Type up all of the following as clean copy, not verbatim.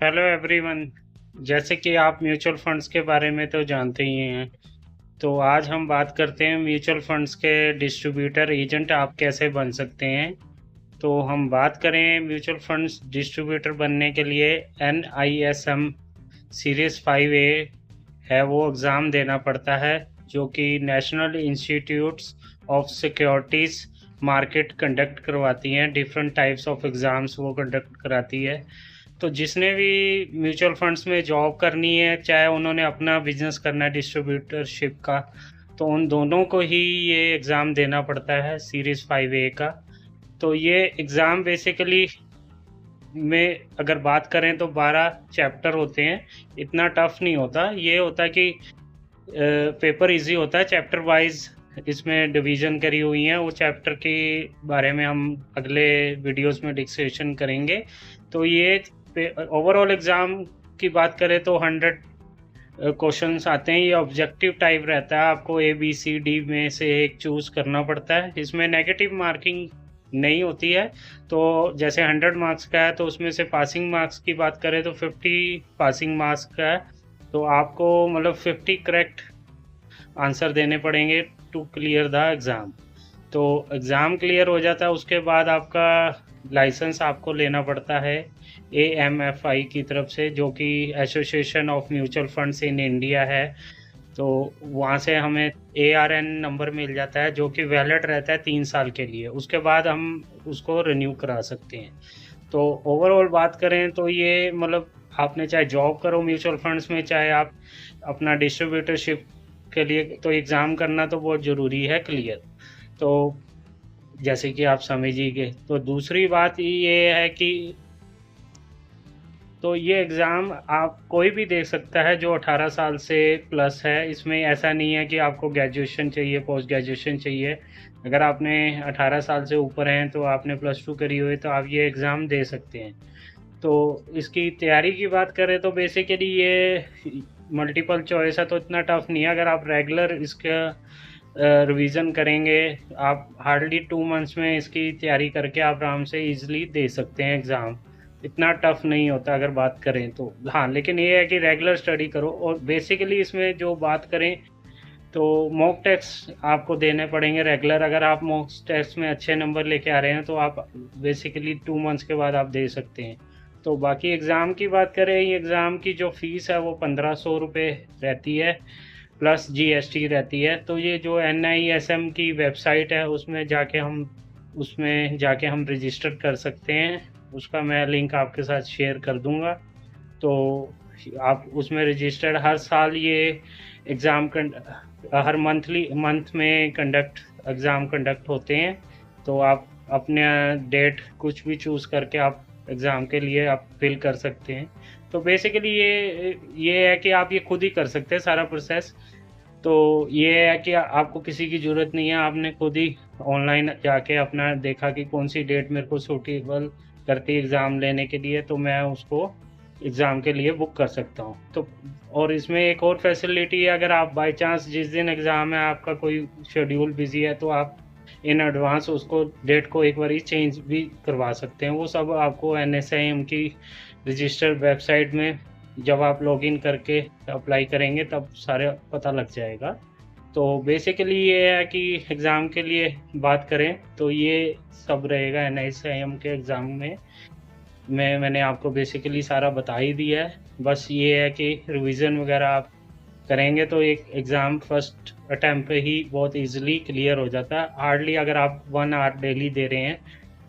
Hello everyone. जैसे कि आप म्यूचुअल फंड्स के बारे में तो जानते ही हैं, तो आज हम बात करते हैं म्यूचुअल फंड्स के डिस्ट्रीब्यूटर एजेंट आप कैसे बन सकते हैं। तो हम बात करें म्यूचुअल फंड्स डिस्ट्रीब्यूटर बनने के लिए NISM सीरीज़ 5A है, वो एग्ज़ाम देना पड़ता है, जो कि national institutes of securities market conduct करवाती हैं। डिफरेंट टाइप्स ऑफ एग्ज़ाम्स वो कंडक्ट कराती है। तो जिसने भी म्यूचुअल फंड्स में जॉब करनी है, चाहे उन्होंने अपना बिजनेस करना है डिस्ट्रीब्यूटरशिप का, तो उन दोनों को ही ये एग्ज़ाम देना पड़ता है सीरीज़ 5A का। तो ये एग्ज़ाम बेसिकली में अगर बात करें तो 12 चैप्टर होते हैं। इतना टफ नहीं होता, ये होता कि पेपर इजी होता है। चैप्टर वाइज इसमें डिवीज़न करी हुई हैं, वो चैप्टर के बारे में हम अगले वीडियोस में डिस्कशन करेंगे। तो ये ओवरऑल एग्ज़ाम की बात करें तो 100 क्वेश्चंस आते हैं। ये ऑब्जेक्टिव टाइप रहता है, आपको ABCD में से एक चूज़ करना पड़ता है। इसमें नेगेटिव मार्किंग नहीं होती है। तो जैसे 100 मार्क्स का है, तो उसमें से पासिंग मार्क्स की बात करें तो 50 पासिंग मार्क्स का है। तो आपको मतलब 50 करेक्ट आंसर देने पड़ेंगे टू क्लियर द एग्ज़ाम। तो एग्ज़ाम क्लियर हो जाता है, उसके बाद आपका लाइसेंस आपको लेना पड़ता है AMFI की तरफ से, जो कि association of mutual funds in India है। तो वहाँ से हमें ARN नंबर मिल जाता है, जो कि वैलिड रहता है 3 साल के लिए। उसके बाद हम उसको रिन्यू करा सकते हैं। तो ओवरऑल बात करें तो ये मतलब आपने चाहे जॉब करो म्यूचुअल फंड्स में, चाहे आप अपना डिस्ट्रीब्यूटरशिप के लिए, तो एग्ज़ाम करना तो बहुत ज़रूरी है क्लियर। तो जैसे कि आप समझ ही गए। तो दूसरी बात ये है कि तो ये एग्ज़ाम आप कोई भी दे सकता है जो 18 साल से प्लस है। इसमें ऐसा नहीं है कि आपको ग्रेजुएशन चाहिए, पोस्ट ग्रेजुएशन चाहिए। अगर आपने 18 साल से ऊपर हैं, तो आपने +2 करी हुई, तो आप ये एग्ज़ाम दे सकते हैं। तो इसकी तैयारी की बात करें तो बेसिकली ये मल्टीपल चॉइस है, तो इतना टफ नहीं है। अगर आप रेगुलर इसका रिवीजन करेंगे, आप हार्डली 2 मंथ्स में इसकी तैयारी करके आप आराम से इजीली दे सकते हैं एग्ज़ाम। इतना टफ नहीं होता अगर बात करें तो। हाँ, लेकिन ये है कि रेगुलर स्टडी करो। और बेसिकली इसमें जो बात करें तो मॉक टेस्ट आपको देने पड़ेंगे रेगुलर। अगर आप मॉक टेस्ट में अच्छे नंबर लेके आ रहे हैं, तो आप बेसिकली 2 मंथ्स के बाद आप दे सकते हैं। तो बाकी एग्ज़ाम की बात करें, ये एग्ज़ाम की जो फ़ीस है वो 1500 रुपये रहती है, प्लस GST रहती है। तो ये जो NISM की वेबसाइट है, उसमें जाके हम रजिस्टर कर सकते हैं। उसका मैं लिंक आपके साथ शेयर कर दूंगा। तो आप उसमें रजिस्टर्ड, हर साल ये एग्ज़ाम हर मंथ में एग्ज़ाम कंडक्ट होते हैं। तो आप अपने डेट कुछ भी चूज़ करके आप एग्ज़ाम के लिए आप फिल कर सकते हैं। तो बेसिकली ये है कि आप ये खुद ही कर सकते हैं सारा प्रोसेस। तो ये है कि आपको किसी की ज़रूरत नहीं है, आपने खुद ही ऑनलाइन जाके अपना देखा कि कौन सी डेट मेरे को सूटेबल करती है एग्ज़ाम लेने के लिए, तो मैं उसको एग्ज़ाम के लिए बुक कर सकता हूँ। तो और इसमें एक और फैसिलिटी है, अगर आप बाय चांस जिस दिन एग्ज़ाम है आपका कोई शेड्यूल बिज़ी है, तो आप इन एडवांस उसको डेट को एक बार चेंज भी करवा सकते हैं। वो सब आपको NSIM की रजिस्टर्ड वेबसाइट में जब आप लॉगिन करके अप्लाई करेंगे तब सारे पता लग जाएगा। तो बेसिकली ये है कि एग्ज़ाम के लिए बात करें तो ये सब रहेगा NISM के एग्ज़ाम में। मैंने आपको बेसिकली सारा बता ही दिया है। बस ये है कि रिवीजन वगैरह आप करेंगे तो एक एग्ज़ाम फर्स्ट अटैम्प्ट पे ही बहुत इजीली क्लियर हो जाता है। हार्डली अगर आप 1 आवर डेली दे रहे हैं,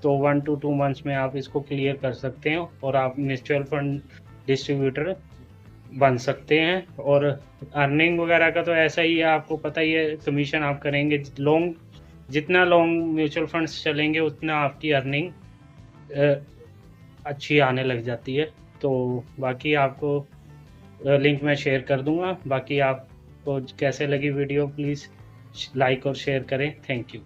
तो 1 to 2 मंथ्स में आप इसको क्लियर कर सकते हैं और आप म्यूचुअल फंड डिस्ट्रीब्यूटर बन सकते हैं। और अर्निंग वगैरह का तो ऐसा ही है, आपको पता ही है, कमीशन आप करेंगे जितना लॉन्ग म्यूचुअल फंड्स चलेंगे उतना आपकी अर्निंग अच्छी आने लग जाती है। तो बाकी आपको लिंक मैं शेयर कर दूंगा। बाकी आपको कैसे लगी वीडियो, प्लीज़ लाइक और शेयर करें। Thank you.